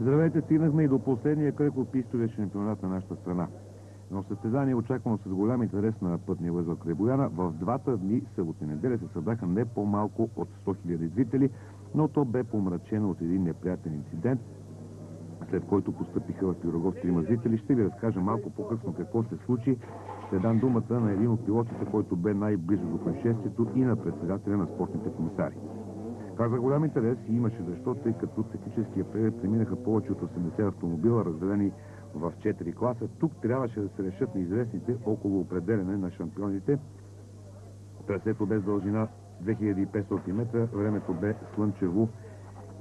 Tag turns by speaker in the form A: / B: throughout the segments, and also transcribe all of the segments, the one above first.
A: Здравейте, стигнахме и до последния кръг от пистовия шампионат на нашата страна. Но състезание очаквано с голям интерес на пътния възел край Бояна. В двата дни, събота и неделя, се събраха не по-малко от 100 000 зрители, но то бе помрачено от един неприятен инцидент, след който постъпиха в Пирогов 3 зрители. Ще ви разкажа малко по-късно какво се случи. Ще дам думата на един от пилотите, който бе най-близо до происшествието, и на председателя на спортните комисари. Каза голям интерес и имаше защо, тъй като техническия преглед преминаха повече от 80 автомобила, разделени в 4 класа. Тук трябваше да се решат неизвестните около определене на шампионите. Трасето без дължина 2500 метра, времето бе слънчево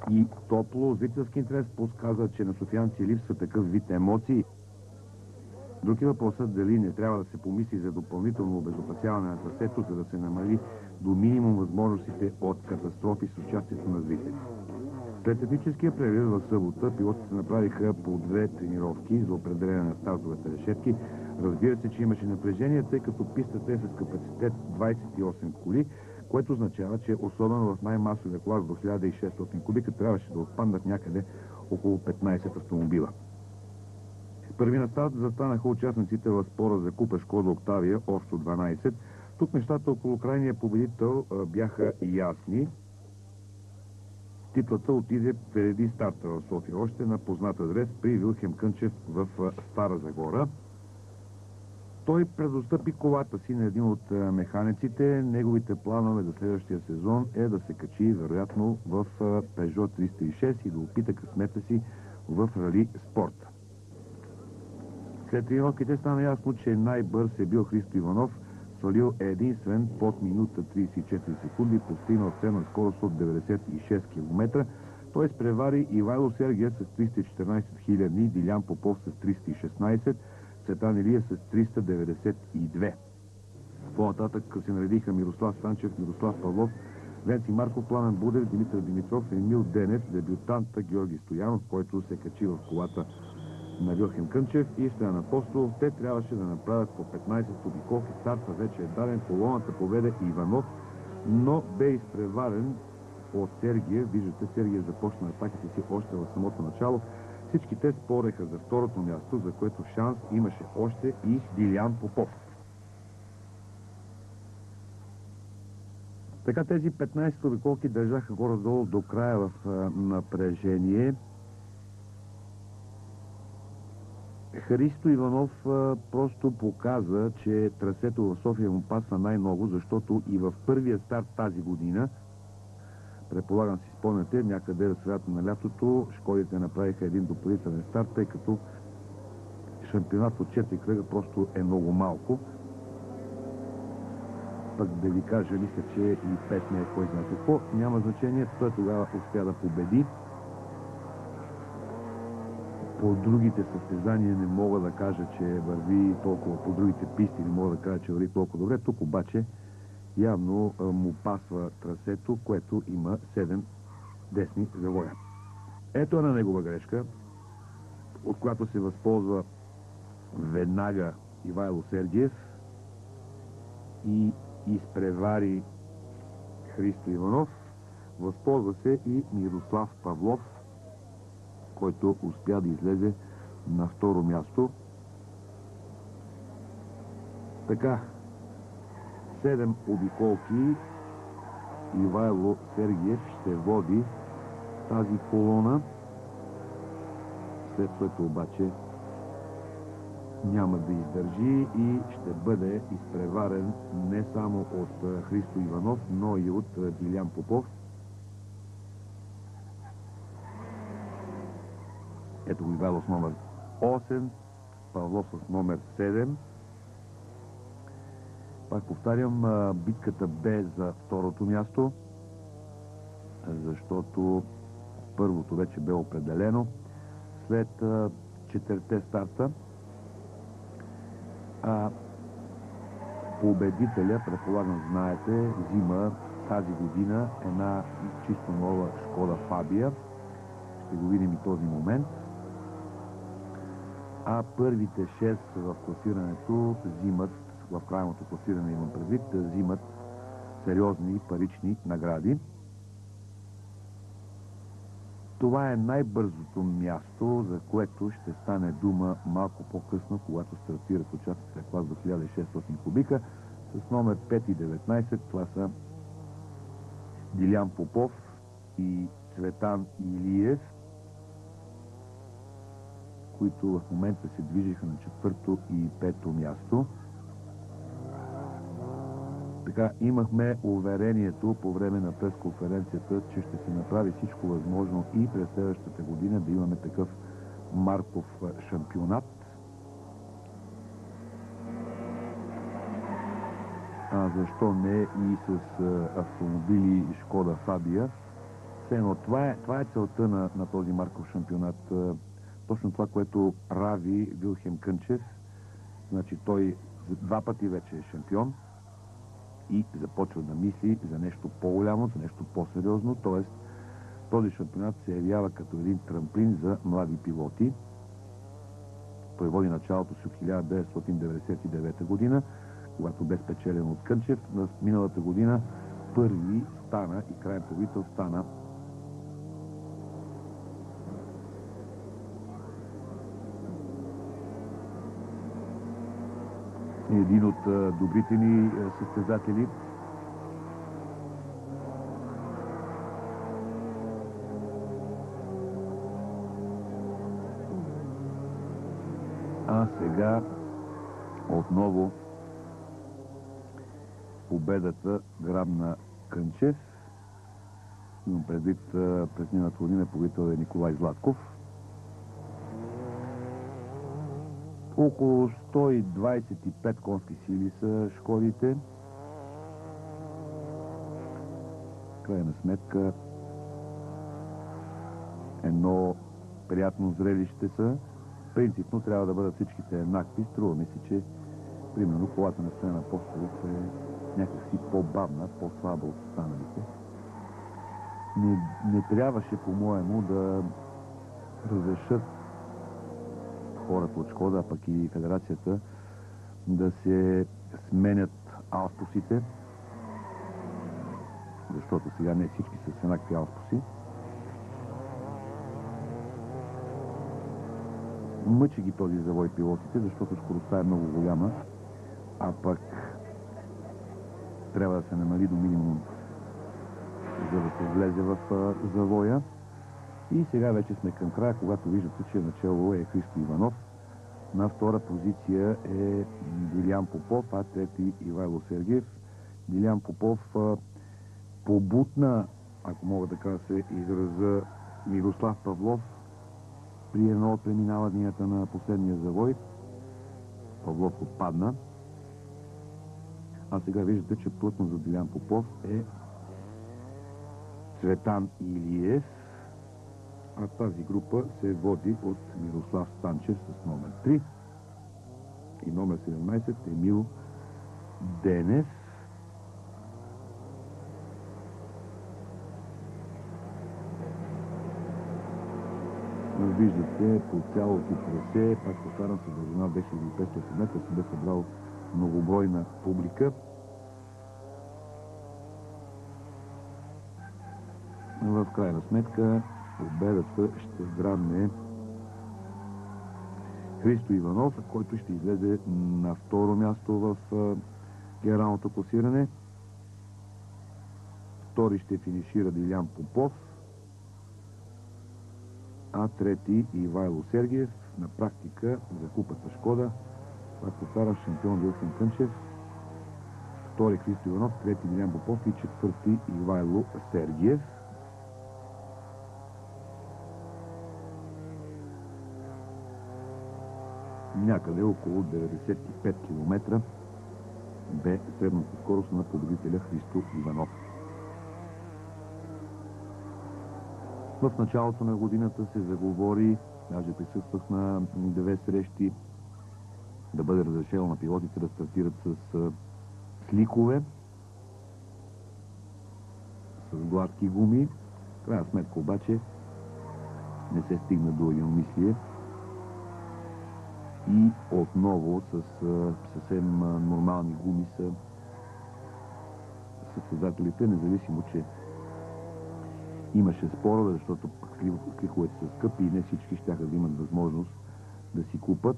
A: и топло. Зрителски интерес подсказа, че на софиянци липсва такъв вид емоции. Друг е въпросът дали не трябва да се помисли за допълнително обезопасяване на трасето, за да се намали до минимум възможностите от катастрофи с участието на зрители. След техническия преглед в събота пилотите направиха по 2 тренировки за определяне на стартовете решетки. Разбира се, че имаше напрежение, тъй като пистата е с капацитет 28 коли, което означава, че особено в най-масовия клас до 1600 кубика трябваше да отпаднат някъде около 15 автомобила. Първи на старт застанаха участниците в спора за купа Шкода Октавия, общо 12. Тук нещата около крайния победител бяха ясни. Титлата отиде преди старта в София, още на познат адрес при Вилхем Кънчев в Стара Загора. Той предостъпи колата си на един от механиците. Неговите планове за следващия сезон е да се качи вероятно в Peugeot 306 и да опита късмета си в рали спорта. След тренировките стана ясно, че най-бърз е бил Христо Иванов, свалил единствен под минута 34 секунди, постигнал средна скорост от 96 км. Той изпревари Ивайло Сергия с 314 000, Дилян Попов с 316, Цветан Илиев с 392. По-нататък се наредиха Мирослав Станчев, Мирослав Павлов, Венци Марков, Пламен Будев, Димитър Димитров, Емил Денев, дебютанта Георги Стоянов, който се качи в колата на Вилхем Кънчев, и Стоян Апостолов. Те трябваше да направят по 15 обиколки. Старта вече е даден, колоната поведе Иванов, но бе изпреварен от Сергия. Виждате, Сергия започна атаките си още в самото начало. Всички те спореха за второто място, за което шанс имаше още и Дилян Попов. Така тези 15 обиколки държаха горе-долу до края в напрежение. Христо Иванов просто показа, че трасето в София му пасва най-много, защото и в първия старт тази година, предполагам си спомняте, някъде в средата на лятото, шкодите направиха един допълнителен старт, тъй като шампионат от 4 кръга просто е много малко. Пък да ви кажа, мисля, че и 5 не е кой знае какво. Няма значение, той тогава успя да победи. По другите състезания не мога да кажа, че върви толкова, по другите писти не мога да кажа, че върви толкова добре. Тук обаче явно му пасва трасето, което има 7 десни завоя. Ето една негова грешка, от която се възползва веднага Ивайло Сергиев и изпревари Христо Иванов. Възползва се и Мирослав Павлов, който успя да излезе на второ място. Така, 7 обиколки Ивайло Сергиев ще води тази колона, след което обаче няма да издържи и ще бъде изпреварен не само от Христо Иванов, но и от Дилян Попов. Ето го Ивайло с номер 8, Павлов с номер 7. Пак повтарям, битката бе за второто място, защото първото вече бе определено след 4 старта. Победителя, предполагам знаете, взима тази година една чисто нова Шкода Фабия. Ще го видим и този момент. А първите 6 в класирането взимат, в крайното класиране имам предвид, взимат сериозни парични награди. Това е най-бързото място, за което ще стане дума малко по-късно, когато стартират участъка клас до 1600 кубика. С номер 5 и 19 това са Дилян Попов и Цветан Илиев, които в момента се движиха на 4-то и 5-то място. Така, имахме уверението по време на пресконференцията, че ще се направи всичко възможно и през следващата година да имаме такъв марков шампионат. А защо не и с автомобили Шкода Фабия? Все едно, това е целта на този марков шампионат. Точно това, което прави Вилхем Кънчев. Значи той 2 пъти вече е шампион и започва да мисли за нещо по-голямо, за нещо по-сериозно, т.е. този шампионат се явява като един трамплин за млади пилоти. Той води началото си от 1999 година, когато бе спечелен от Кънчев. На миналата година първи стана и краен победител стана един от добрите ни състезатели. А сега отново победата грабна Кънчев. Имам предвид през миналата година победител е Николай Златков. Около 125 конски сили са Шкодите. Крайна сметка едно приятно зрелище са. Принципно трябва да бъдат всичките еднакви. Струва ми се, че примерно колата на Стоян Апостолов е някакси по-бавна, по-слаба от останалите. Не трябваше, по-моему, да разрешат хората от Шкода, а пък и федерацията да се сменят ауспусите, защото сега не всички са с еднакви ауспуси. Мъчи ги този завой пилотите, защото скоростта е много голяма, а пък трябва да се намали до минимум, за да се влезе в завоя. И сега вече сме към края, когато виждате, че начало е Христо Иванов. На втора позиция е Дилян Попов, а трети Ивайло Сергиев. Дилян Попов побутна, ако мога така да се израза, Мирослав Павлов при едно от преминаванията на последния завой. Павлов отпадна. А сега виждате, че плътно за Дилян Попов е Цветан Илиев. А тази група се води от Мирослав Станчев с номер 3 и номер 17 Емил Денев. Виждате по цялото трасе, пак повтарям, с дължина 2500 метра, се бе събрал многобройна публика. В крайна сметка победата ще грабне Христо Иванов, който ще излезе на второ място в генералното класиране. Втори ще финишира Дилян Попов, а трети Ивайло Сергиев. На практика за купата Шкода, пак повтарям, шампион Вилхем Кънчев, втори Христо Иванов, трети Дилян Попов и четвърти Ивайло Сергиев. Някъде около 95 км бе средната скорост на победителя Христо Иванов. В началото на годината се заговори, даже присъствах на 2 срещи, да бъде разрешено на пилотите да стартират с сликове, с гладки гуми. В крайна сметка обаче не се стигна до единомислие и отново с съвсем нормални гуми са състезателите, независимо, че Имаше спорове, защото слиховете са скъпи и не всички щяха да имат възможност да си купат.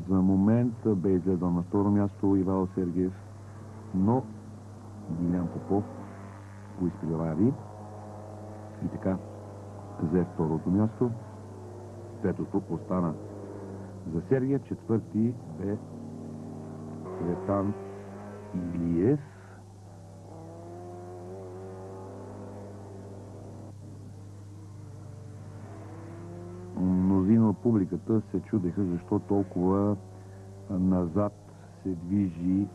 A: За момент бе излезъл на второ място Ивайло Сергиев, но Дилян Попов го изпревари и така взе второто място. Третото остана за Сергиев, четвърти бе Цветан Илиев. Мнозина от публиката се чудеха защо толкова назад се движи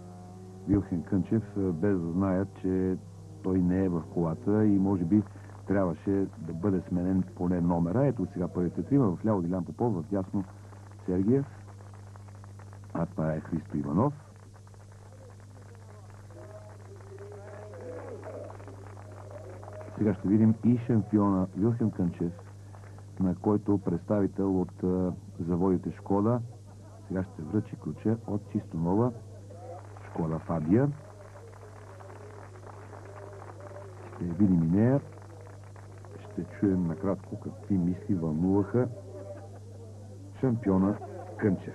A: Вилхен Кънчев, без да знаят, че той не е в колата и може би трябваше да бъде сменен поне номера. Ето сега първите трима, в ляво Дилян Попов, в дясно Сергиев, а това е Христо Иванов. Сега ще видим и шампиона Вилхен Кънчев, на който представител от заводите Шкода сега ще връчи ключа от чисто нова Шкода Фабия. Ще видим и нея. Ще чуем накратко какви мисли вълнуваха шампиона Кънчев,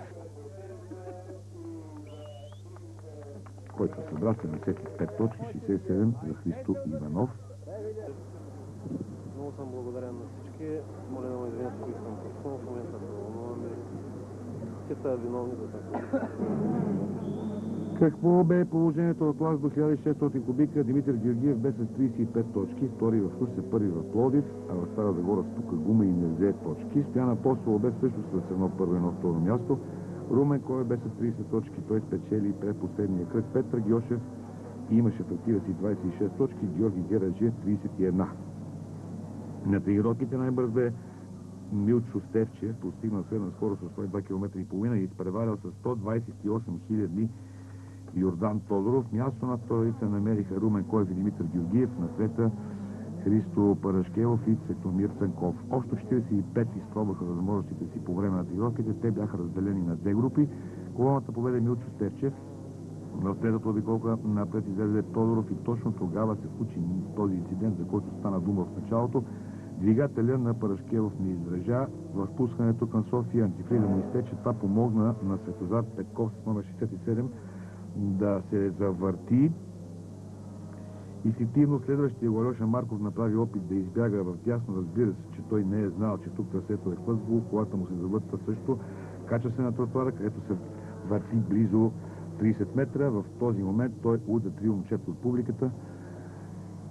A: който събра 75 точки, 67 за Христо Иванов.
B: Много съм благодарен на всички. Моля да ме извинят, ако съм пропуснал. В момента вълнувам и те са виновни за това.
A: Какво бе положението в клас до 1600 кубика? Димитър Георгиев бе с 35 точки, втори в Русе, първи в Пловдив, а в Стара Загора спука гума и не взе точки. Стоян Апостолов бе също с едно първо и едно второ място. Румен Коев бе с 30 точки, той спечели предпоследния кръг. Петър Гьошев имаше в актива си 26 точки, Георги Гераджиев 31. На тренировките най-бърз бе Милчо Стевчев, постигнал средна скорост от 102 км и половина и изпреварял с 128 000 Йордан Тодоров. Място на вторите намериха Румен Коев и Димитър Георгиев, на трета Христо Парашкелов и Цветомир Цанков. Общо 45 изпробваха възможностите си по време на тренировките. Те бяха разделени на две групи. Колоната поведе Милчо Стевчев. В третата обиколка напред излезе Тодоров и точно тогава се случи този инцидент, за който стана дума в началото. Двигателя на Парашкелов не издържа. В пускането към София антифрида му изтече. Това помогна на Светозар Петков с номер 67 да се завърти. Инстинктивно следващия го Алеша Марков направи опит да избяга в дясно. Разбира се, че той не е знал, че тук трасето е хлъзгаво. Колата му се завърта също. Кача се на тротуара, където се върти близо 30 метра. В този момент той удря три момчета от публиката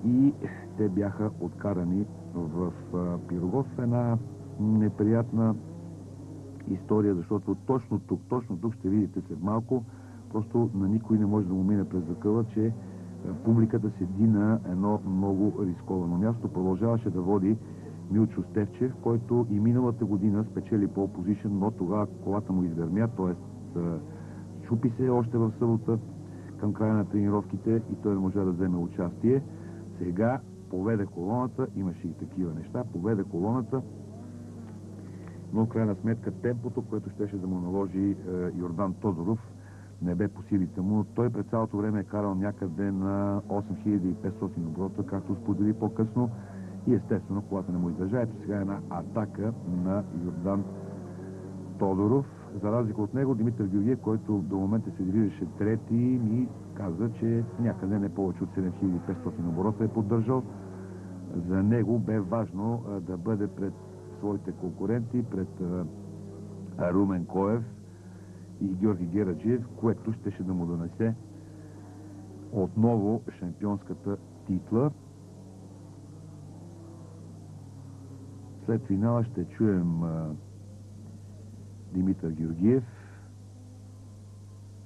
A: и те бяха откарани в Пирогов. Една неприятна история, защото точно тук ще видите след малко, просто на никой не може да му мине през закъла, че публиката седи на едно много рисковано място. Продължаваше да води Милчо Стевчев, който и миналата година спечели пол позишън, но тогава колата му изгърмя, т.е. чупи се още в събота към края на тренировките и той не можа да вземе участие. Сега поведе колоната, имаше и такива неща, поведе колоната, но в крайна сметка темпото, което щеше да му наложи Йордан Тодоров, не бе по силите му. Той през цялото време е карал някъде на 8500 оборота, както сподели по-късно, и естествено колата не му издържа. Ето сега една атака на Йордан Тодоров. За разлика от него, Димитър Георгиев, който до момента се движеше трети, ми каза, че някъде не повече от 7500 оборота е поддържал. За него бе важно да бъде пред своите конкуренти, пред Румен Коев и Георги Гераджиев, което щеше да му донесе отново шампионската титла. След финала ще чуем Димитър Георгиев,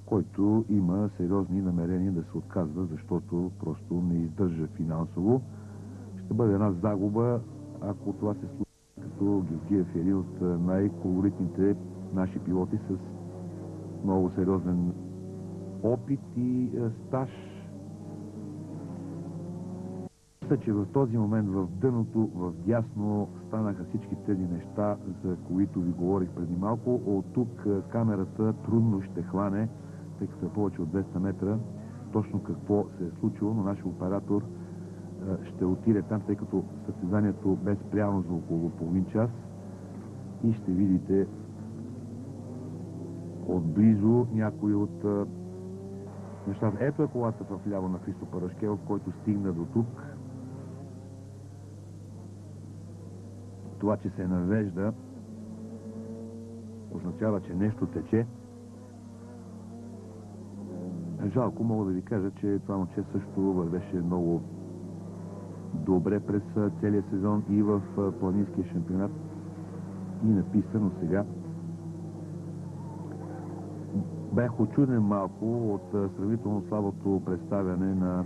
A: който има сериозни намерения да се отказва, защото просто не издържа финансово. Ще бъде една загуба, ако това се случи, като Георгиев е един от най-колоритните наши пилоти с много сериозен опит и стаж. Мисля, че в този момент в дъното, в дясно станаха всички тези неща, за които ви говорих преди малко. От тук камерата трудно ще хване тъй като е повече от 200 метра, точно какво се е случило, но нашия оператор ще отиде там, тъй като състезанието бе спряно за около половин час и ще видите отблизо някои от нещата. Ето е колата в ляво на Христо Парашкелов, който стигна до тук. Това, че се навежда, означава, че нещо тече. Жалко, мога да ви кажа, че това момче също вървеше много добре през целия сезон и в планинския шампионат и написано сега. Бях очуден малко от сравнително слабото представяне на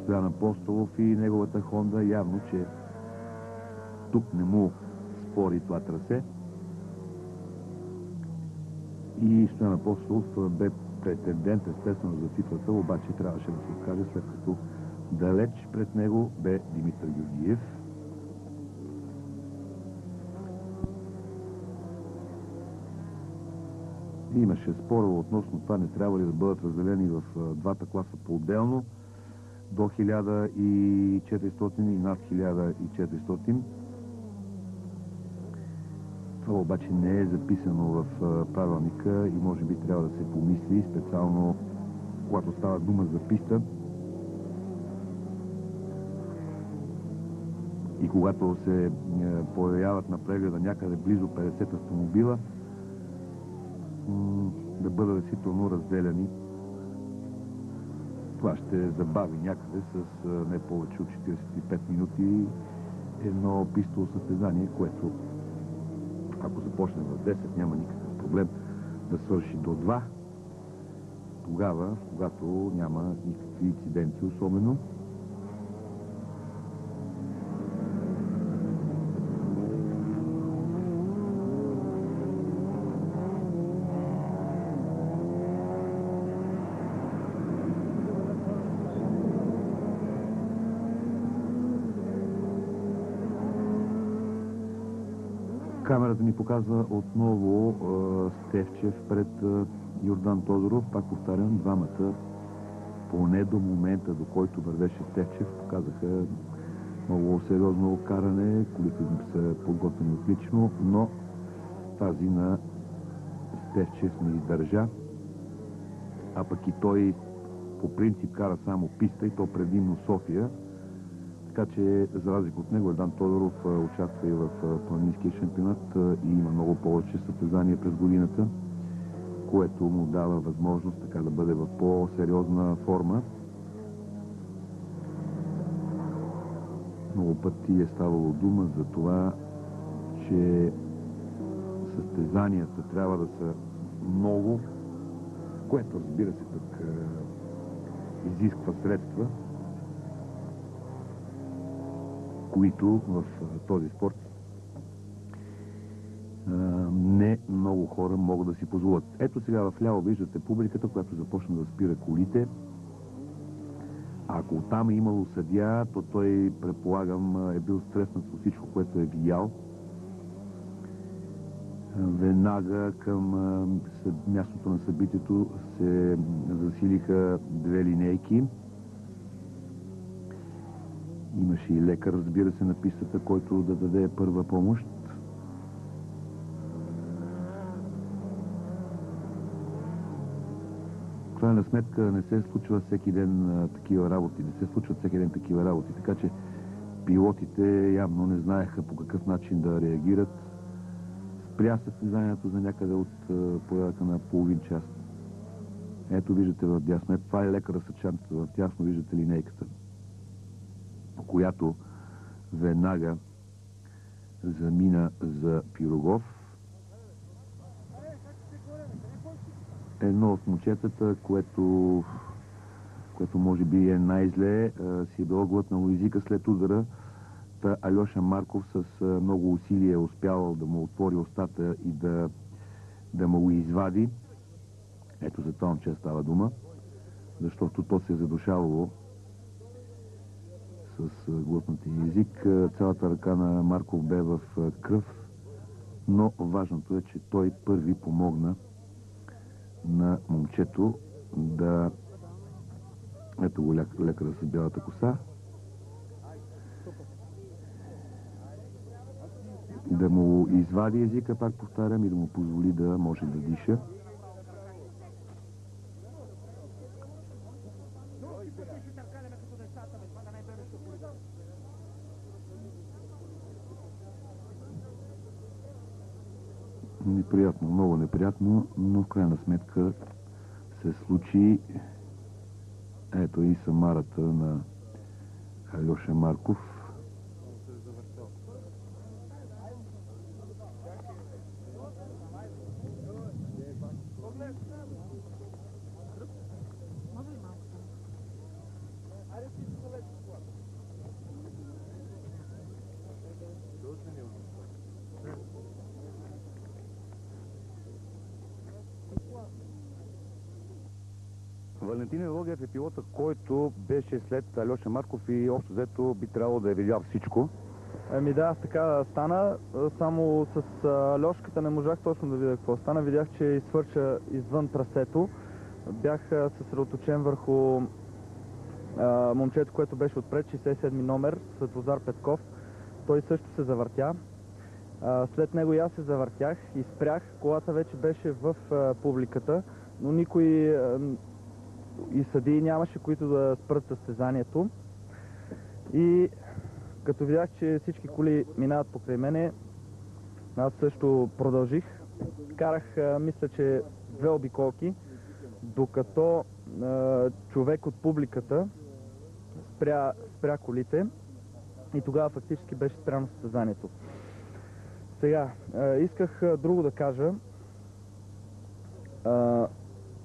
A: Стоян Апостолов и неговата Хонда. Явно, че тук не му спори това трасе. И Стоян Апостолов бе претендент естествено за титлата, обаче трябваше да се откаже, след като далеч пред него бе Димитър Георгиев. Имаше спорове относно това, не трябва ли да бъдат разделени в двата класа по-отделно, до 1400 и над 1400. Това обаче не е записано в правилника и може би трябва да се помисли, специално когато става дума за писта. И когато се появяват на прегледа някъде близо 50 автомобила, да бъдат действително разделяни. Това ще забави някъде с не повече от 45 минути едно пистово състезание, което ако започне в 10, няма никакъв проблем да свърши до 2. Тогава, когато няма никакви инциденти особено. Камерата ни показва отново Стефчев пред Йордан Тодоров. Пак повтарям, двамата, поне до момента, до който вървеше Стефчев, показаха много сериозно каране, колите им са подготвени отлично, но тази на Стефчев не издържа. А пък и той по принцип кара само писта и то предимно София. Така че, за разлика от него, Йордан Тодоров участва и в планинския шампионат и има много повече състезания през годината, което му дава възможност така да бъде в по-сериозна форма. Много пъти е ставало дума за това, че състезанията трябва да са много, което, разбира се, пък изисква средства, които в този спорт не много хора могат да си позволят. Ето сега в ляво виждате публиката, която започна да спира колите. Ако там е имало съдия, то той, предполагам, е бил стреснат от всичко, което е видял. Веднага към мястото на събитието се засилиха две линейки. Имаше и лекар, разбира се, на пистата, който да даде първа помощ. В крайна сметка не се случва всеки ден такива работи, не се случват всеки ден такива работи, така че пилотите явно не знаеха по какъв начин да реагират. Спря състезанието за някъде от порядъка на половин час. Ето виждате в дясно. Ето това е лекара съчанцата, в дясно виждате линейката, която веднага замина за Пирогов. Едно от момчетата, което може би е най-зле, си е било глътнало езика след удара. Алеша Марков с много усилие е успявал да му отвори устата и да му го извади. Ето за това момче става дума, защото то се е задушавало с глътнатия език. Цялата ръка на Марков бе в кръв, но важното е, че той първи помогна на момчето да... Ето го лекара с бялата коса. Да му извади езика, пак повтарям, и да му позволи да може да диша. Неприятно, много неприятно, но в крайна сметка се случи. Ето и самарата на Алеша Марков. Валентин Елогиев е пилота, който беше след Алеша Марков и общо взето би трябвало да е видял всичко.
C: Ами да, така стана. Само с Алешката не можах точно да видя какво стана. Видях, че изхвърча извън трасето. Бях съсредоточен върху момчето, което беше отпред, 67 номер, Светлозар Петков. Той също се завъртя. След него и аз се завъртях и спрях. Колата вече беше в публиката, но никой и съдии нямаше, които да спрат състезанието. И като видях, че всички коли минават покрай мене, аз също продължих. Карах, мисля, че 2 обиколки, докато човек от публиката спря колите и тогава фактически беше спряно състезанието. Сега, исках друго да кажа.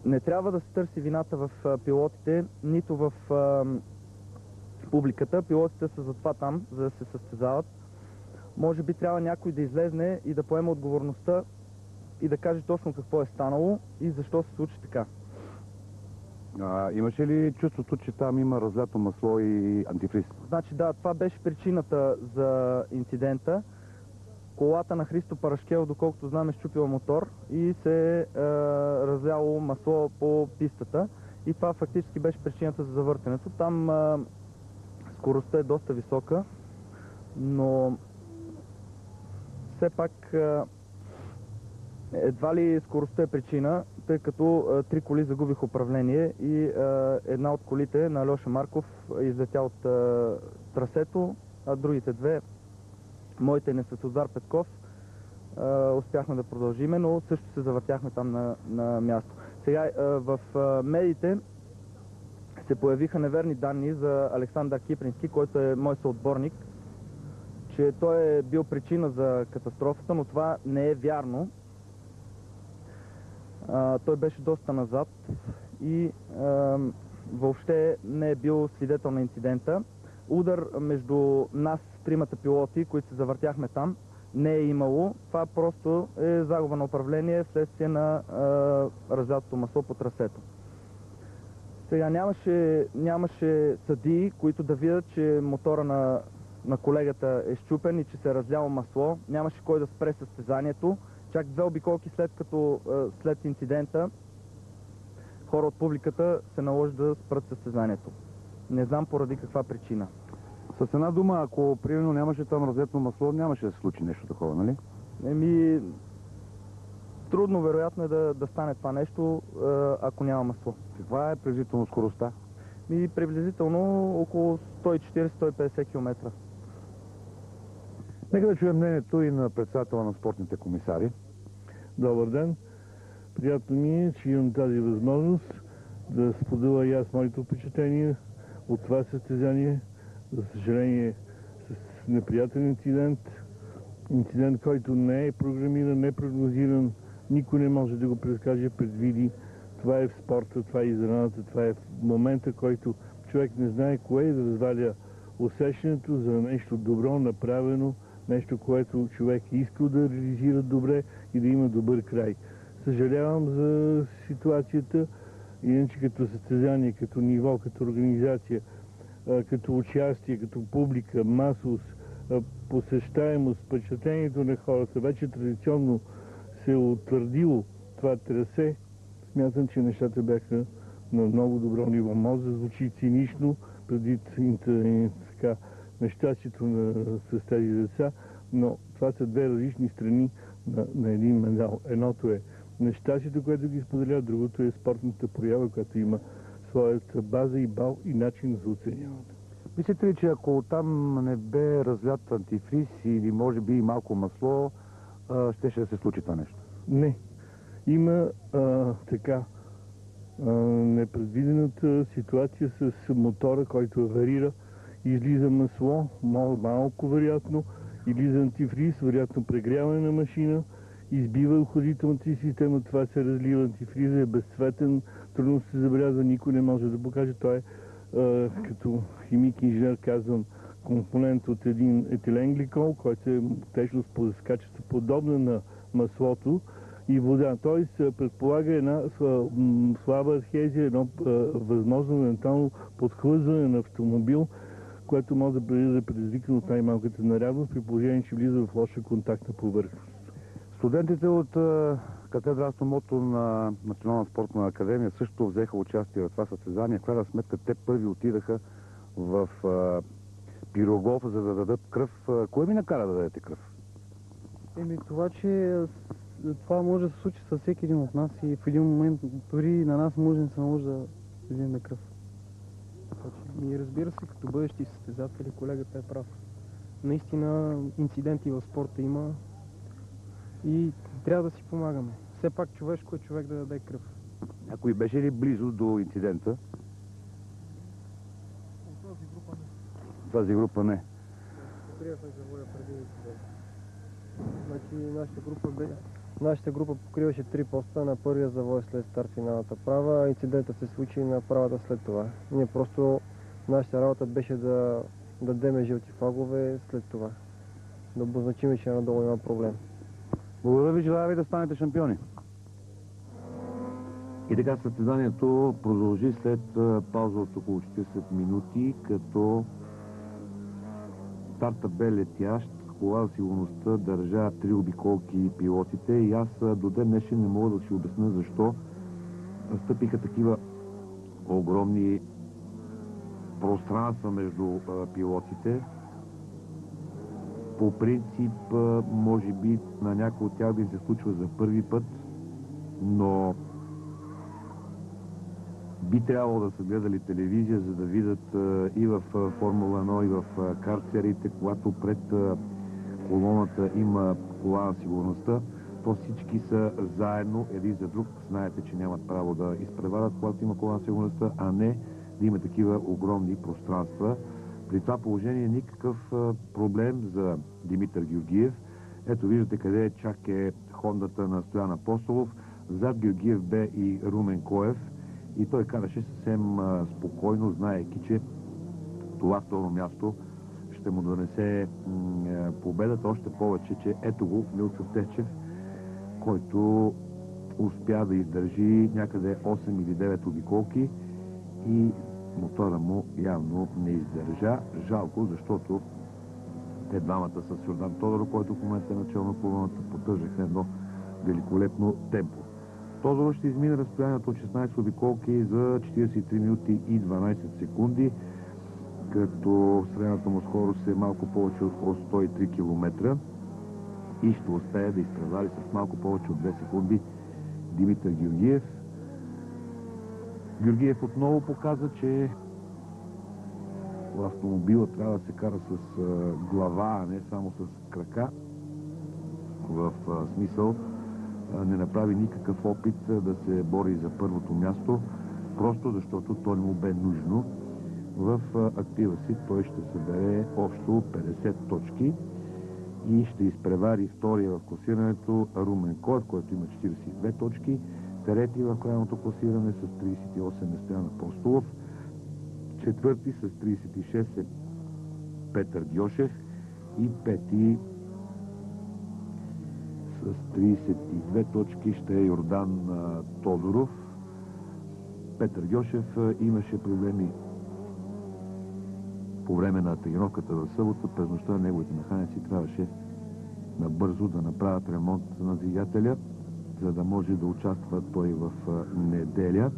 C: Не трябва да се търси вината в пилотите, нито в публиката. Пилотите са затова там, за да се състезават. Може би трябва някой да излезне и да поема отговорността и да каже точно какво е станало и защо се случи така.
A: Имаше ли чувството, че там има разлято масло и антифриз?
C: Значи да, това беше причината за инцидента. Колата на Христо Парашкел, доколкото знам, е счупила мотор и се е разляло масло по пистата. И това фактически беше причината за завъртането. Там скоростта е доста висока, но все пак едва ли скоростта е причина, тъй като 3 коли загубих управление и една от колите на Алеша Марков излетя от трасето, а другите 2, моите и на Светлозар Петков, успяхме да продължиме, но също се завъртяхме там на място. Сега в медиите се появиха неверни данни за Александър Кипрински, който е мой съотборник, че той е бил причина за катастрофата, но това не е вярно. Той беше доста назад и въобще не е бил свидетел на инцидента. Удар между нас, тримата пилоти, които се завъртяхме там, не е имало. Това просто е загуба на управление вследствие на разлятото масло по трасето. Сега нямаше съдии, които да видят, че мотора на колегата е счупен и че се е разляло масло. Нямаше кой да спре състезанието. Чак 2 обиколки след инцидента, хора от публиката се наложи да спрат състезанието. Не знам поради каква причина.
A: С една дума, ако примерно нямаше там разлето масло, нямаше да се случи нещо такова, нали?
C: Трудно вероятно е да стане това нещо, ако няма масло.
A: Каква е приблизително скоростта?
C: Приблизително около 140-150 км.
A: Нека да чуем мнението и на председателя на спортните комисари.
D: Добър ден! Приятно ми е, че имам тази възможност да споделя и аз моите впечатления от това състезание. За съжаление, с неприятен инцидент, който не е програмиран, не е прогнозиран, никой не може да го предскаже, предвиди. Това е в спорта, това е израната, това е в момента, който човек не знае кое е да разваля усещането за нещо добро, направено, нещо, което човек иска да реализира добре и да има добър край. Съжалявам за ситуацията, иначе като състезание, като ниво, като организация, като участие, като публика, масовост, посещаемост, впечатлението на хората, вече традиционно се е утвърдило това трасе. Смятам, че нещата бяха на много добро ниво. Може да звучи цинично преди така, нещастието с тези деца, но това са две различни страни на един медал. Едното е нещастието, което ги споделя, другото е спортната проява, която има своята база и бал и начин за оценяване.
A: Мислите ли, че ако там не бе разлят антифриз или може би и малко масло, щеше да се случи това нещо?
D: Не. Има непредвидената ситуация с мотора, който аварира, излиза масло, малко вероятно, излиза антифриз, вероятно прегряване на машина, избива охладителната си система, това се разлива, антифриза е безцветен, трудно се забелязва, никой не може да покаже. Той е, като химик инженер казвам, компонент от един етилен гликол, който е течност по качество подобна на маслото и вода. Т.е. предполага една слаба адхезия, едно възможно ментално подхлъзване на автомобил, което може да бъде предизвикано от най-малката нарядност, при положение, че влиза в лоша контактна повърхност.
A: Студентите от катедра Автомото на Национална спортна академия също взеха участие в това състезание. В крайна сметка те първи отидаха в Пирогов, за да дадат кръв. Кое ми накара да дадете кръв?
B: Това, че това може да се случи със всеки един от нас и в един момент дори на нас може да се наложи да вземем кръв. И разбира се, като бъдещи състезатели, колегата е прав. Наистина инциденти в спорта има и трябва да си помагаме. Все пак човешко е човек да даде кръв.
A: Някой беше ли близо до инцидента?
B: От тази група не.
A: Тази група не.
B: Покривахме завоя преди инцидент. Значи нашата група покриваше 3 поста на първия завой след старт финалната права, а инцидента се случи на правата след това. Ние просто, нашата работа беше да дадем жълти флагове след това. Да обозначим, че надолу има проблем.
A: Благодаря ви, желая ви да станете шампиони. И така състезанието продължи след пауза от около 40 минути, като старта бе летящ, кола за сигурността държа 3 обиколки пилотите и аз до ден днешен не мога да си обясня защо настъпиха такива огромни пространства между пилотите. По принцип, може би на някои от тях би се случва за първи път, но би трябвало да са гледали телевизия, за да видят и в Формула 1, и в карцерите, когато пред колоната има кола на сигурността, то всички са заедно, един за друг. Знаете, че нямат право да изпреварят, когато има кола на сигурността, а не да има такива огромни пространства. При това положение никакъв проблем за Димитър Георгиев. Ето виждате къде чак е хондата на Стоян Апостолов. Зад Георгиев бе и Румен Коев. И той караше съвсем спокойно, знаейки, че това второ място ще му донесе победата. Още повече, че ето го Милчо Течев, който успя да издържи някъде 8 или 9 обиколки и мотора му явно не издържа. Жалко, защото те двамата с Йордан Тодоров, който в момента е начало на колоната, поддържаха едно великолепно темпо. Тодоров ще измине разстоянието от 16 обиколки за 43 минути и 12 секунди, като средната му скорост е малко повече от 103 км и ще успее да изпревари с малко повече от 2 секунди Димитър Георгиев. Георгиев отново показа, че автомобила трябва да се кара с глава, а не само с крака. В смисъл не направи никакъв опит да се бори за първото място, просто защото то не му бе нужно. В актива си той ще събере общо 50 точки и ще изпревари втория в класирането Румен Коев, който има 42 точки. Трети в крайното класиране с 38 е Стоян Апостолов. Четвърти с 36 е Петър Гьошев и пети с 32 точки ще е Йордан Тодоров. Петър Гьошев имаше проблеми по време на тренировката в събота. През нощта неговите механици трябваше набързо да направят ремонт на двигателя, за да може да участва той в неделя.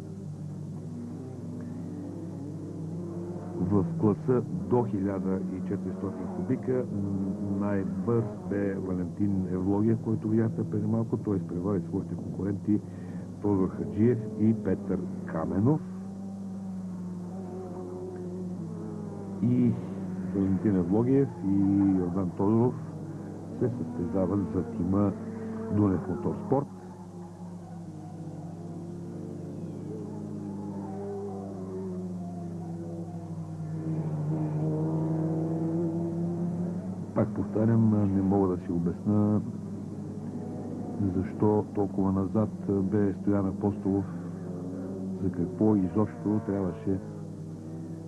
A: В класа до 1400 кубика най-бърз бе Валентин Евлогия, който видяхте преди малко. Той изпревари своите конкуренти Тодор Хаджиев и Петър Каменов. И Валентин Евлогиев и Йордан Тодоров се състезават за тима Дунев Моторспорт. Пак повтарям, не мога да си обясна защо толкова назад бе Стоян Апостолов, за какво изобщо трябваше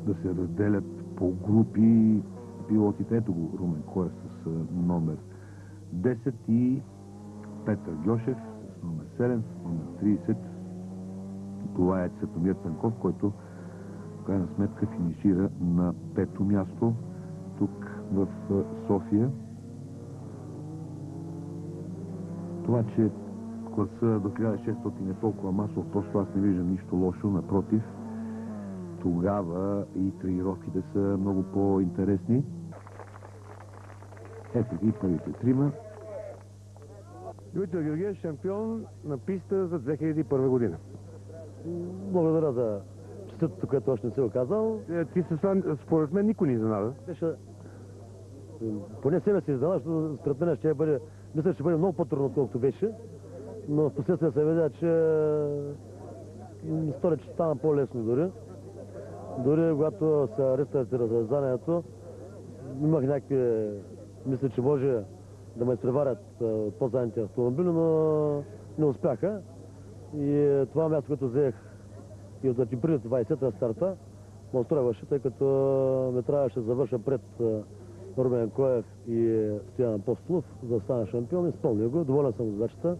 A: да се разделят по групи пилотите. Ето го Румен Коев с номер 10 и Петър Гьошев с номер 7, с номер 30. Това е Цветомир Цанков, който в крайна сметка финишира на 5-то място тук в София. Това, че класа до 1600 е толкова масов, просто аз не виждам нищо лошо, напротив. Тогава и тренировките са много по-интересни. Ето ги първите трима.
E: Димитър Георгиев, шампион на писта за 2001 година.
F: Благодаря за честитото, което още не си го казал.
E: Ти според мен никой не изненада.
F: Беше... Поне себе си изненада, защото според мен ще бъде... Мисля, ще бъде много по-трудно, отколкото беше. Но в последствие се видя, че стори, че стана по-лесно дори. Дори когато се рестартира състезанието, имах някакви... Мисля, че може да ме изпреварят от по-задните автомобили, но не успяха. И това място, което взех и от преди 20-та старта, ме устройваше, тъй като ме трябваше да завърша пред Румен Коев и Стоян Апостолов, за да стана шампион. Изпълня го. Доволен съм от задачата,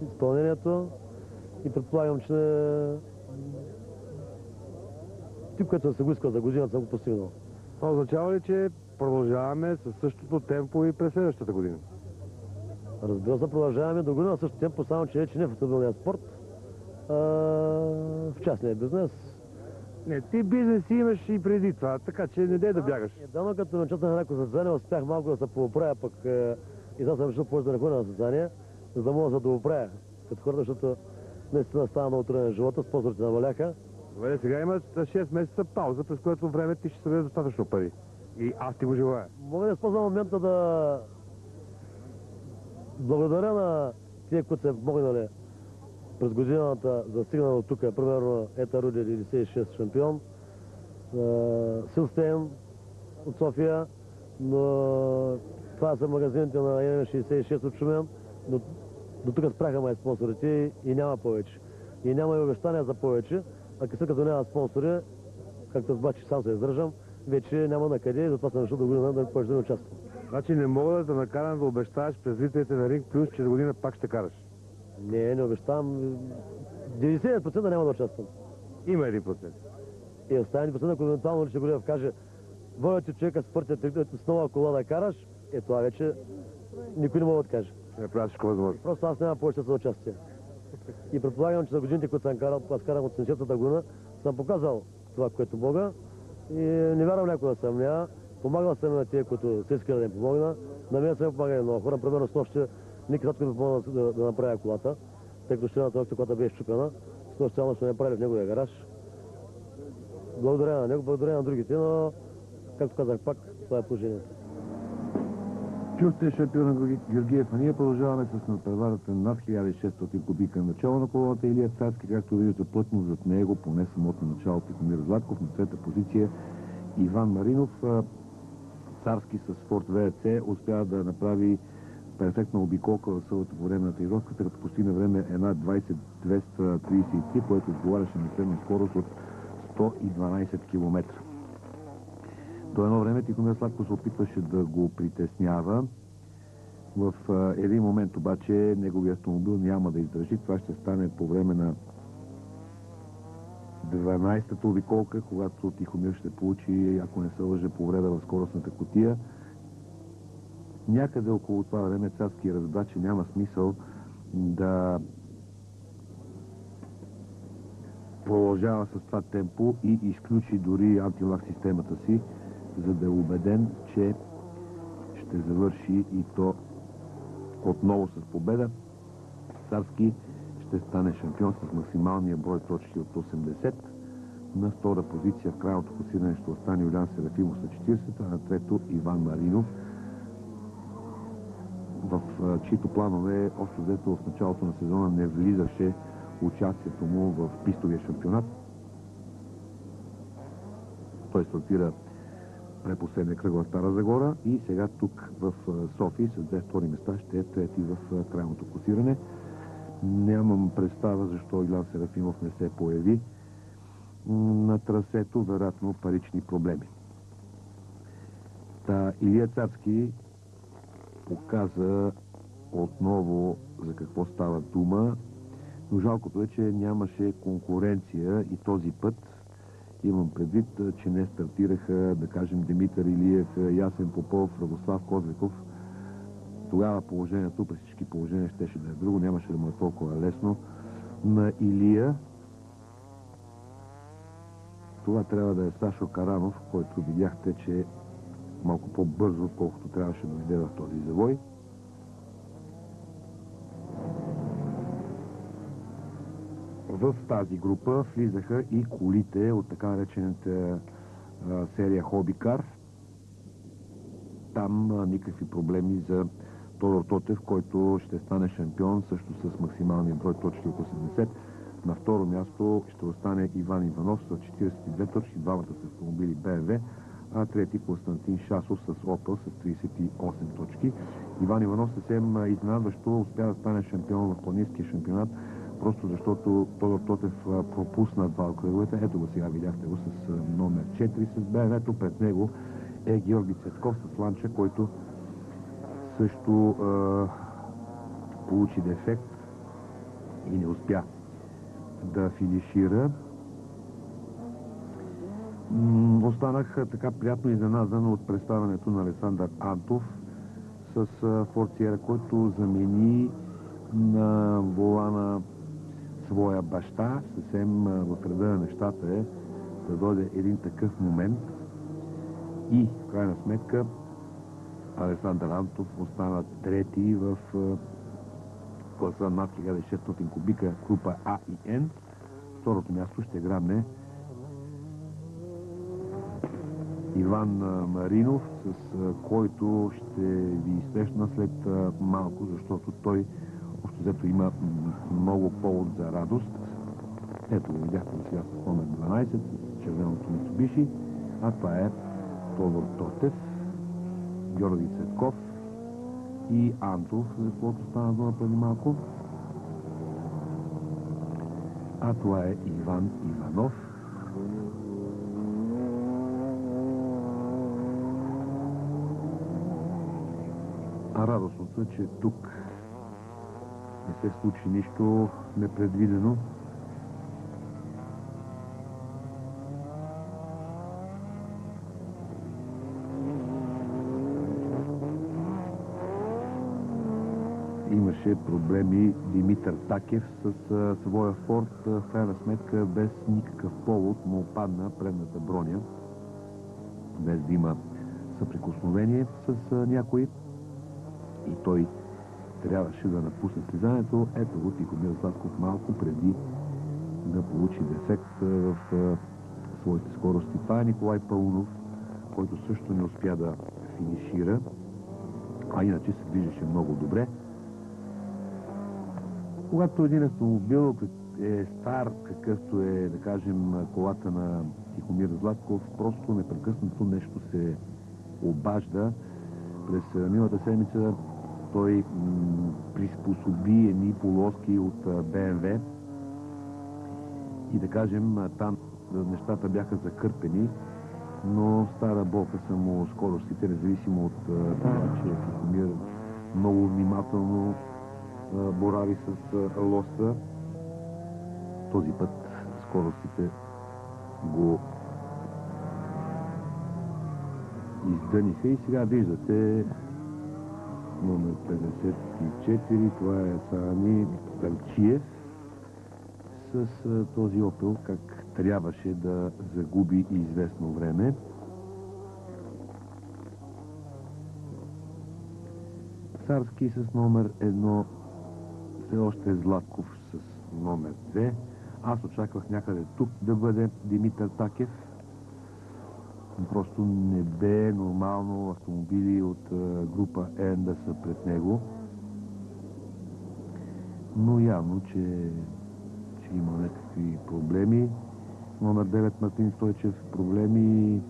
F: изпълнението и предполагам, че тип, което се го искал за година, съм го постигнал.
E: Това означава ли, че продължаваме със същото темпо и през следващата година?
F: Разбира се, продължаваме до година същото темпо, само че не в автомобилния спорт, а в частния бизнес.
E: Не, ти бизнес имаш и преди това, така че не дей да бягаш.
F: Дано като участвах на някои състезания, успях малко да се поуправя, пък и да съм решил повече да не ходя на състезания, за да мога да се доуправя като хората, защото наистина стана много труден живота, спонсорите наваляха.
E: Добре, сега имаш 6 месеца пауза, през което време ти ще събереш достатъчно пари. И аз ти го желая.
F: Мога да използвам момента да благодаря на тия, които са помогнали през годината за стигна до тук. Примерно Ета Руди 96 шампион, Силстейн от София, но това са магазините на НМ66 от Шумен. До тук спряха май спонсорите и няма повече. И няма и обещания за повече. А като няма спонсори, както обаче сам се издържам, вече няма на къде и затова съм решил до година да повече да не участвам.
E: Значи не мога да накарам да обещаеш през зрителите на Ринг Плюс, че до година пак ще караш.
F: Не обещавам. 99% няма да участвам.
E: Има 1%.
F: И останали 1%, ако евентуално Лича Голиев каже, воля ти човека с пъртия с нова кола да караш, това вече никой не мога да каже.
E: Не правя всичко възможно.
F: Просто аз няма повече за участие. И предполагам, че за годините, които съм карал, аз карам от 70-та година, съм показал това, което мога. И не вярвам някой да съмня. Помагал съм на тия, които се искали да им помогна. На мен съм помагали много хора. Примерно с нощи Ники Татко ми помогна да направя колата, тъй като щената още колата беше щупена. С нощи цяло сме направили в неговия гараж. Благодаря на него, благодаря на другите, но както казах пак, това е положението.
A: Чухте шампиона Георгиев, а ние продължаваме с надпреварата над 1600 кубика. Начало на колоната Илия Царски, както виждате плътно зад него, поне самото начало Тихомир Златков, на трета позиция Иван Маринов. Царски с Форд ВРЦ успя да направи перфектна обиколка в сълата по време на тренировката, като постигна време 1:20,233, което отговаряше на средна скорост от 112 км. До едно време Тихомир Златков се опитваше да го притеснява. В един момент обаче неговият автомобил няма да издържи. Това ще стане по време на 12-та обиколка, когато Тихомир ще получи, ако не се лъже, повреда в скоростната кутия. Някъде около това време Царски разбра, че няма смисъл да продължава с това темпо и изключи дори антилак системата си, за да е убеден, че ще завърши и то отново с победа. Царски ще стане шампион с максималния брой точки от 80. На втора позиция в крайното класиране ще остане Юлиан Серафимов с 40, а на трето Иван Маринов, в чието планове общо взето в началото на сезона не влизаше участието му в пистовия шампионат. Той стартира предпоследния кръг в Стара Загора и сега тук в София с 2 втори места ще е трети в крайното класиране. Нямам представа защо Илян Серафимов не се появи на трасето, вероятно парични проблеми. Илия Царски показа отново за какво става дума, но жалкото е, че нямаше конкуренция и този път. Имам предвид, че не стартираха, да кажем, Димитър Илиев, Ясен Попов, Радослав Козликов. Тогава положението, при всички положения, щеше да е друго, нямаше да му е толкова лесно. На Илия това трябва да е Сашо Каранов, който видяхте, че малко по-бързо, отколкото трябваше да дойде в този завой. В тази група влизаха и колите от така наречената серия Хобикар. Там никакви проблеми за Тодор Тотев, който ще стане шампион също с максималния брой точки от 80. На второ място ще остане Иван Иванов с 42 точки, двамата с автомобили БМВ, а трети Константин Шасов с Опел с 38 точки. Иван Иванов съвсем изненадващо успя да стане шампион в планинския шампионат, просто защото Тодор Тотев пропусна два от кръговете. Ето го сега, видяхте го с номер 4 с БМВ-то. Пред него е Георги Цветков с Ланча, който също получи дефект и не успя да финишира. Останах така приятно изненадан от представянето на Александър Антов с Форд Сиера, който замени на волана своя баща. Съвсем в реда на нещата е да дойде един такъв момент и в крайна сметка Александър Антов остана трети в класа над 1600 кубика група А и Н. Второто място ще грабне Иван Маринов, с който ще ви срещна след малко, защото той общо взето има много повод за радост. Ето го видяхте сега с номер 12 с червеното Митсубиши, а това е Тодор Тотев, Георги Цветков и Антов, за което стана дума преди малко. А това е Иван Иванов. А радостното е, че тук не се случи нищо непредвидено. Имаше проблеми Димитър Такев с своя Форд. В крайна сметка без никакъв повод му падна предната броня, без да има съприкосновение с някой и той трябваше да напусне състезанието. Ето го Тихомир Златков малко преди да получи дефект в своите скорости. Това е Николай Паунов, който също не успя да финишира, а иначе се движеше много добре. Когато един автомобил е стар, какъвто е, да кажем, колата на Тихомир Златков, просто непрекъснато нещо се обажда. През миналата седмица той приспособи едни полоски от БМВ и, да кажем, там нещата бяха закърпени, но стара болка са му скоростите, независимо от това, че Тихомир много внимателно борави с лоста. Този път скоростите го издъниха и сега виждате номер 54, това е Сани Талчиев с този Опел, как трябваше да загуби известно време. Царски с номер 1, все още Златков с номер 2. Аз очаквах някъде тук да бъде Димитър Такев. Просто не бе нормално автомобили от група N да са пред него. Но явно, че има някакви проблеми. Номер 9 Мартин Стойчев проблеми,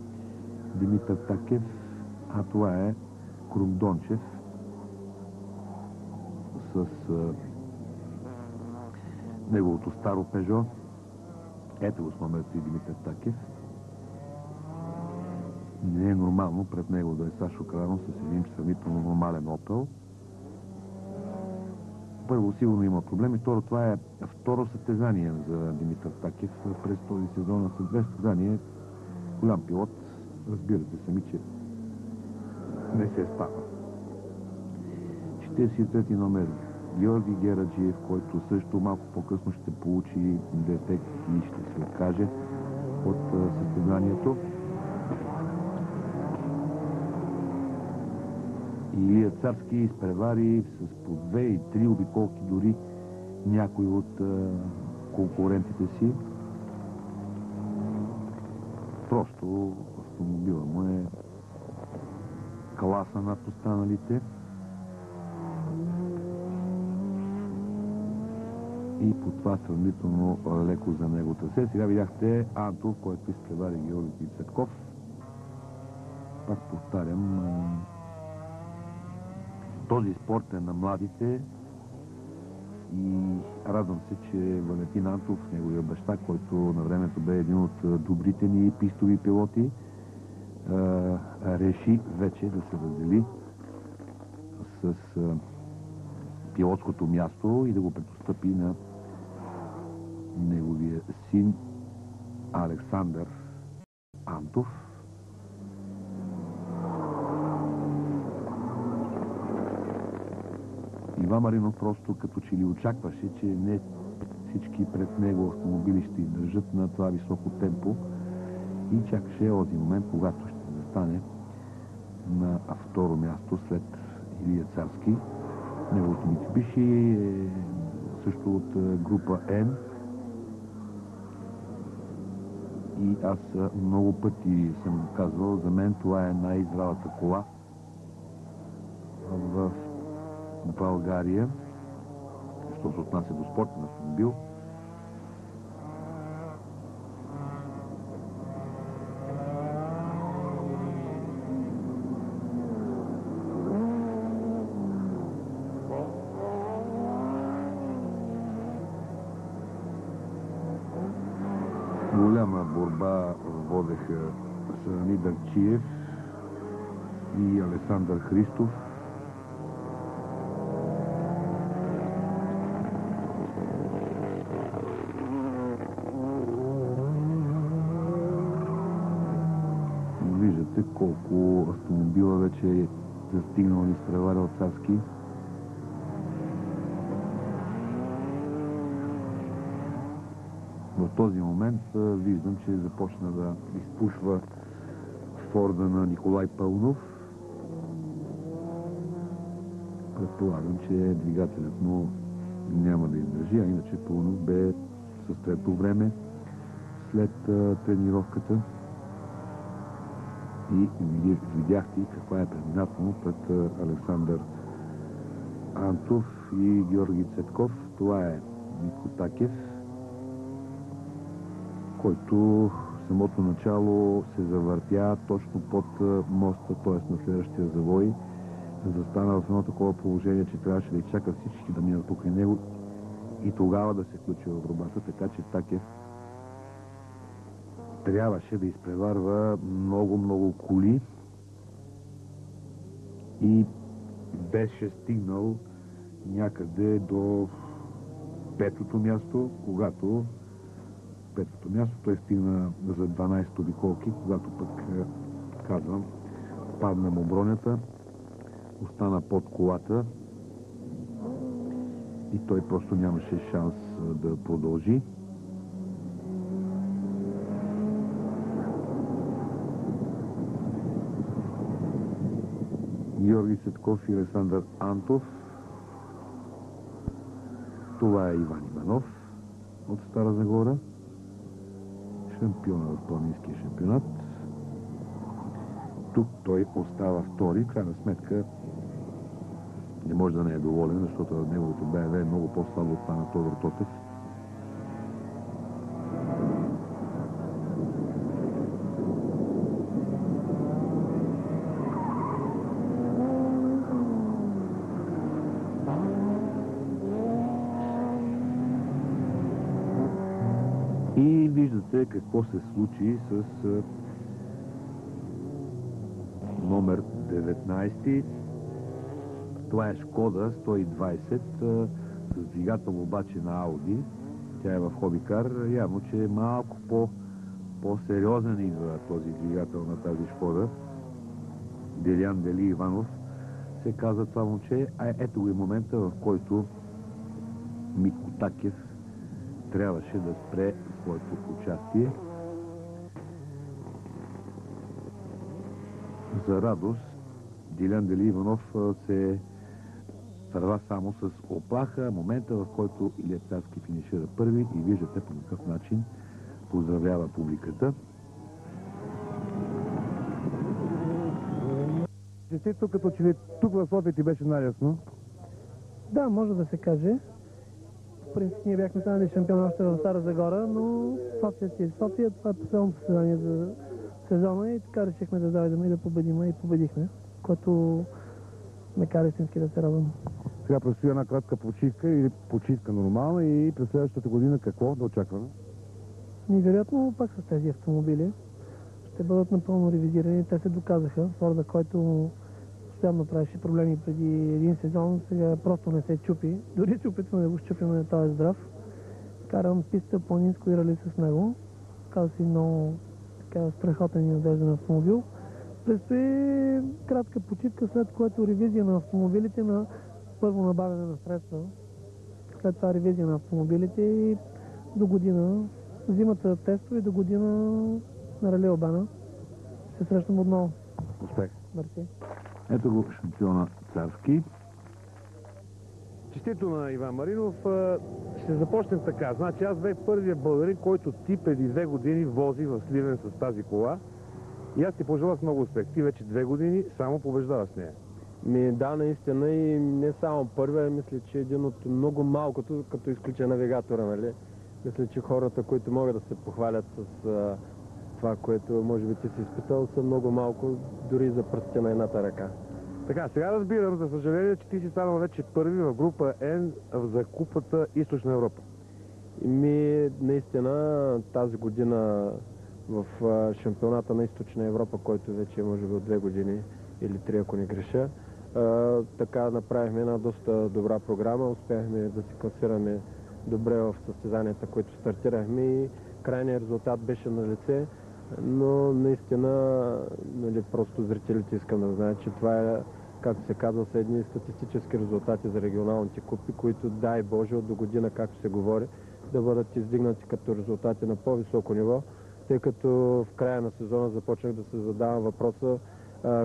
A: Димитър Такев, а това е Крум Дончев с неговото старо Пежо. Ето го с номер 3 Димитър Такев. Не е нормално пред него да е Сашо Каранов с един сравнително нормален Опел. Първо, сигурно има проблеми. Второ, това е второ състезание за Димитър Такев през този сезон. След две състезания голям пилот. Разбирате сами, че не се става. 43-ти номер Георги Гераджиев, който също малко по-късно ще получи дефект и ще се откаже от състезанието. Илия Царски изпревари с по 2 и 3 обиколки дори някой от конкурентите си. Просто автомобила му е класа над останалите. И по това сравнително леко за него трасе. Сега видяхте Антов, който изпревари Георги Цветков. Пак повтарям, този спорт е на младите и радвам се, че Валентин Антов, неговия баща, който на времето бе един от добрите ни пистови пилоти, реши вече да се раздели с пилотското място и да го предостъпи на неговия син Александър Антов. Иван Маринов просто като че ли очакваше, че не всички пред него автомобили ще издържат на това високо темпо и чакаше този момент, когато ще застане на второ място след Илия Царски. Неговото Митсубиши е също от група N. И аз много пъти съм казвал, за мен това е най-здравата кола в България, що се отнася до спортен автомобил. Голяма борба водеха Сани Дарчиев и Александър Христов. Виждате колко автомобила вече е застигнал и изпреварил Царски. В този момент виждам, че започна да изпушва Форда на Николай Пълнов. Предполагам, че двигателят му няма да издържи, а иначе Пълнов бе с трето време след тренировката. И видяхте каква е предината му пред Александър Антов и Георги Цветков. Това е Нико Такев, който в самото начало се завъртя точно под моста, т.е. на следващия завой. Застана в едно такова положение, че трябваше да изчака всички да минат покрай него и тогава да се включи в борбата, така че Такев трябваше да изпреварва много коли и беше стигнал някъде до петото място, когато петото място той стигна за 12 обиколки, когато пък, казвам, падна му бронята, остана под колата и той просто нямаше шанс да продължи. Георги Цветков и Александър Антов. Това е Иван Иванов от Стара Загора, шампиона в планинския шампионат. Тук той остава втори. В крайна сметка не може да не е доволен, защото неговото БМВ е много по-слабо от това на Тодор Тотев. И виждате какво се случи с номер 19. Това е Шкода 120 с двигател обаче на Ауди. Тя е в Хобикар. Явно, че е малко по-сериозен идва този двигател на тази Шкода. Делян Дели Иванов се казва това момче. Ето го и момента, в който Митко Такев трябваше да спре своето участие. За радост, Делян Дели Иванов се върва само с оплаха. Момента, в който Илия Царски финишира първи и виждате по какъв начин поздравява публиката.
E: Честито, като че ли тук в София ти беше най-ясно?
B: Да, може да се каже. В принцип ние бяхме станали шампион още в Стара Загора, но София си е София. Това е последното състезание за сезона и така решихме да дойдем и да победим и победихме, което ме кара истински да се радвам.
E: Сега предстои една кратка почивка или почивка нормална и през следващата година какво да очакваме?
B: И вероятно пак с тези автомобили ще бъдат напълно ревизирани. Те се доказаха. Форда, който постоянно правеше проблеми преди един сезон, сега просто не се чупи. Дори се опитваме да го щупим, той е здрав. Карам писта планинско и рали с него. Каза си много така страхотен и надежден автомобил. Предстои кратка почивка, след което ревизия на автомобилите, на първо набавяне на средства, след това ревизия на автомобилите и до година зимата тестове, до година на Рали Албана. Ще се срещам отново.
E: Успех!
B: Мерси.
A: Ето го шампиона Царски.
E: Честито на Иван Маринов. Ще започнем така. Значи аз бях първият българин, който ти преди 2 години вози в Сливен с тази кола. И аз ти пожелах много успех. Ти вече 2 години само побеждаваш с нея.
G: Да, наистина и не само първия, мисля, че един от много малкото, като изключа навигатора, нали? Мисля, че хората, които могат да се похвалят с това, което може би ти си изпитал, са много малко, дори за пръстите на едната ръка.
E: Така, сега разбирам, за съжаление, че ти си станал вече първи в група N за купата Източна Европа.
G: Наистина тази година в шампионата на Източна Европа, който вече е може би от 2 години или 3, ако не греша, така направихме една доста добра програма, успяхме да се класираме добре в състезанията, които стартирахме и крайният резултат беше на лице, но наистина, нали, просто зрителите искам да знаят, че това е, както се казва, са едни статистически резултати за регионалните купи, които, дай Боже, от до година, както се говори, да бъдат издигнати като резултати на по-високо ниво, тъй като в края на сезона започнах да се задавам въпроса,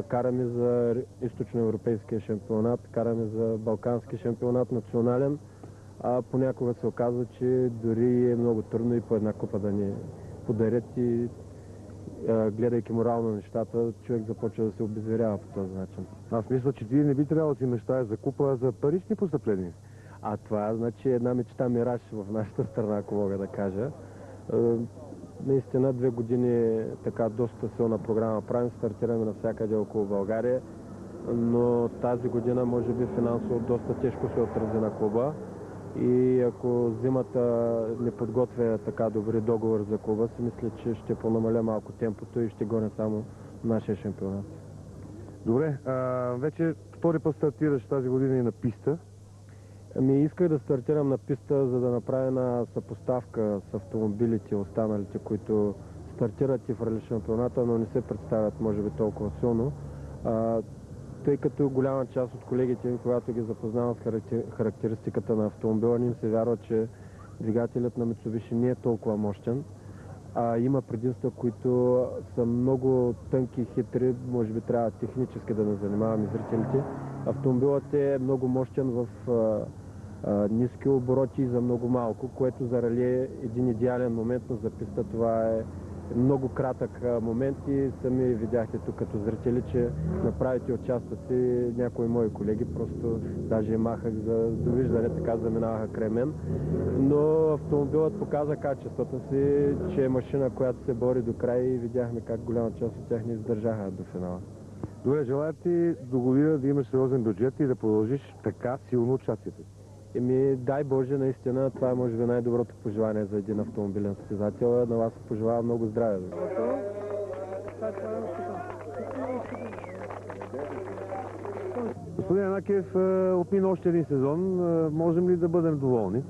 G: караме за източноевропейския шампионат, караме за балкански шампионат национален, а понякога се оказва, че дори е много трудно и по една купа да ни подарят и гледайки морално нещата, човек започва да се обезверява по този начин.
E: Аз мисля, че ти не би трябвало да си мечтаеш за купа, а за парични постъпления.
G: А това значи една мечта мираж в нашата страна, ако мога да кажа. Наистина 2 години така доста силна програма правим, стартираме навсякъде около България, но тази година може би финансово доста тежко се отрази на клуба и ако зимата не подготвя така добри договори за клуба, си мисля, че ще понамаля малко темпото и ще гоня само нашия шампионат.
E: Добре, вече втори път стартираш тази година и на писта.
G: Исках да стартирам на писта, за да направя една съпоставка с автомобилите, останалите, които стартират и в рали шампионата, но не се представят, може би, толкова силно. Тъй като голяма част от колегите, когато ги запознавам с характеристиката на автомобила, не им се вярва, че двигателят на Mitsubishi не е толкова мощен. а има предимства, които са много тънки и хитри, може би трябва технически да не занимаваме зрителите. Автомобилът е много мощен в ниски обороти за много малко, което за рали е един идеален момент, но за писта това е много кратък момент и сами видяхте тук като зрители, че на правите участъци някои мои колеги просто даже махах за довиждане, така заминаваха край мен. Но автомобилът показа качествата си, че е машина, която се бори до край и видяхме как голяма част от тях не издържаха до финала.
E: Добре, желая ти до година да имаш сериозен бюджет и да продължиш така силно участието.
G: Дай Боже, наистина, това е може би най-доброто пожелание за един автомобилен състезател. На вас пожелавам много здраве.
E: Господин Янакиев, отмина още един сезон. Можем ли да бъдем доволни?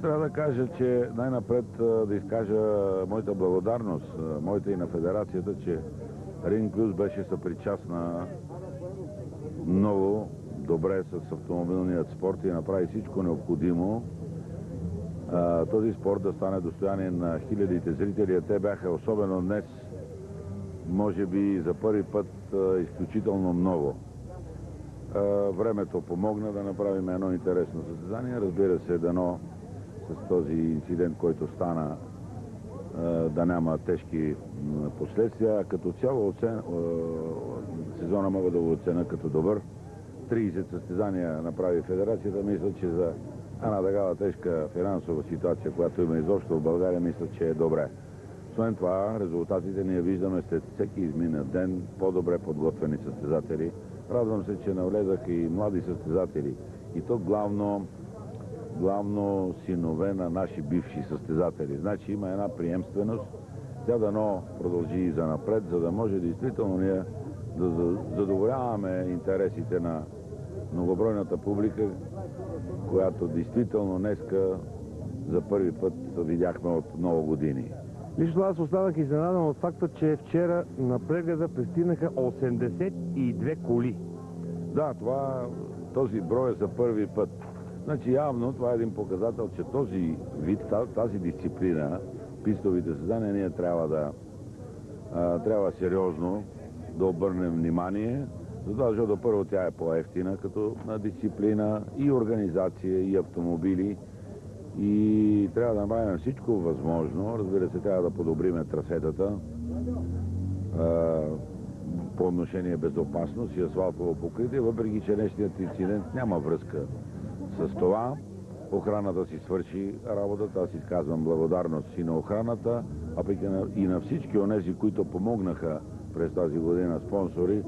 A: Трябва да кажа, че най-напред да изкажа моята благодарност, моята и на федерацията, че Ринг Плюс беше съпричастна много добре с автомобилният спорт и направи всичко необходимо този спорт да стане достояние на хилядите зрители. Те бяха, особено днес, може би за първи път, изключително много. Времето помогна да направим едно интересно състезание. Разбира се, дано с този инцидент, който стана, да няма тежки последствия. Като цяло сезона мога да го оценя като добър. 30 състезания направи федерацията. Мисля, че за една такава тежка финансова ситуация, която има изобщо в България, мисля, че е добре. Освен това, резултатите ние виждаме след всеки изминат ден по-добре подготвени състезатели. Радвам се, че навлезаха и млади състезатели. И то главно синове на наши бивши състезатели. Значи има една приемственост. Тя дано продължи и занапред, за да може действително ние да задоволяваме интересите на многобройната публика, която действително днеска за първи път видяхме от много години.
E: Лично аз останах изненадан от факта, че вчера на прегледа пристигнаха 82 коли.
A: Да, този брой е за първи път. Значи явно това е един показател, че този вид, тази дисциплина, пистовите състезания, ние трябва сериозно да обърнем внимание. Затова, защото първо тя е по-евтина като на дисциплина и организация, и автомобили. И трябва да направим всичко възможно. Разбира се, трябва да подобриме трасетата по отношение безопасност и асфалтово покритие, въпреки че днешният инцидент няма връзка с това. Охраната си свърши работата. Аз изказвам благодарност и на охраната, а пък и на всички онези, които помогнаха през тази година спонсори,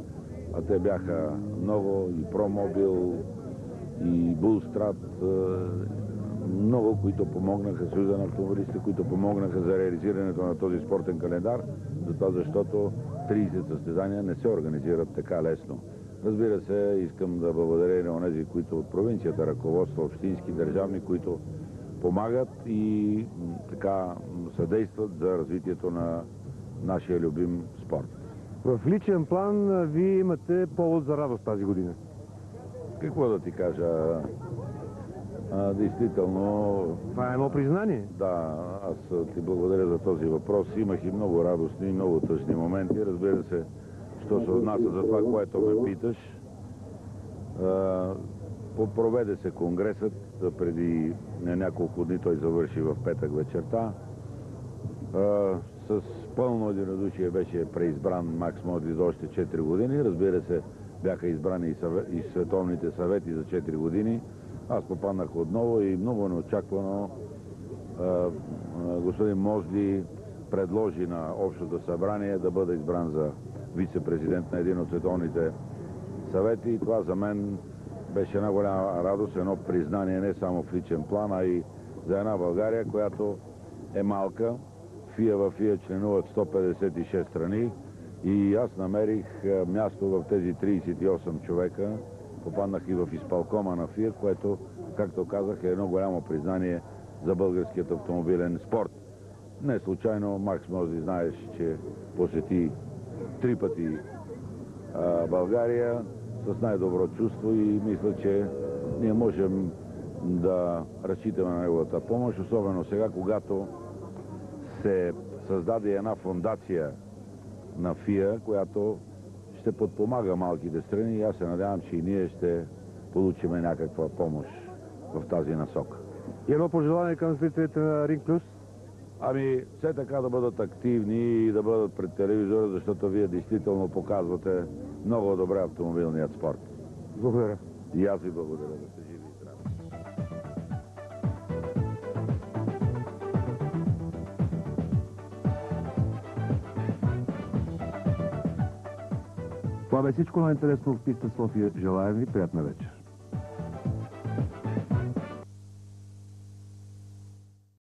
A: а те бяха много, и Промобил, и Булстрат, много, които помогнаха, Съюза на автомобилистите, които помогнаха за реализирането на този спортен календар, затова защото 30 състезания не се организират така лесно. Разбира се, искам да благодаря на онези, които от провинцията, ръководство, общински, държавни, които помагат и така съдействат за развитието на нашия любим спорт.
E: В личен план вие имате повод за радост тази година.
A: Какво да ти кажа? Действително...
E: Това е едно признание.
A: Да, аз ти благодаря за този въпрос. Имах и много радостни, и много тъжни моменти. Разбира се, що се отнася за това, което ме питаш. Проведе се конгресът преди няколко дни, той завърши в петък вечерта. С пълно единодушие беше преизбран Макс Модри за още 4 години. Разбира се, бяха избрани и световните съвети за 4 години. Аз попаднах отново и много неочаквано господин Мозли предложи на Общото събрание да бъде избран за вице-президент на един от световните съвети. И това за мен беше една голяма радост, едно признание не само в личен план, а и за една България, която е малка. В ФИА членуват 156 страни и аз намерих място в тези 38 човека. Попаднах и в изпълкома на ФИА, което, както казах, е едно голямо признание за българският автомобилен спорт. Не случайно Макс Мозли, знаеш, че посети 3 пъти България с най-добро чувство и мисля, че ние можем да разчитаме на неговата помощ, особено сега, когато се създаде една фондация на ФИА, която ще подпомага малките страни и аз се надявам, че и ние ще получим някаква помощ в тази насока.
E: И едно пожелание към зрителите на Ринг Плюс.
A: Ами, все така да бъдат активни и да бъдат пред телевизора, защото вие действително показвате много добре автомобилният спорт.
E: Благодаря.
A: И аз ви благодаря, да сте живи и здрави. Това бе всичко на интересно в писта София. Желаем ви приятна вечер.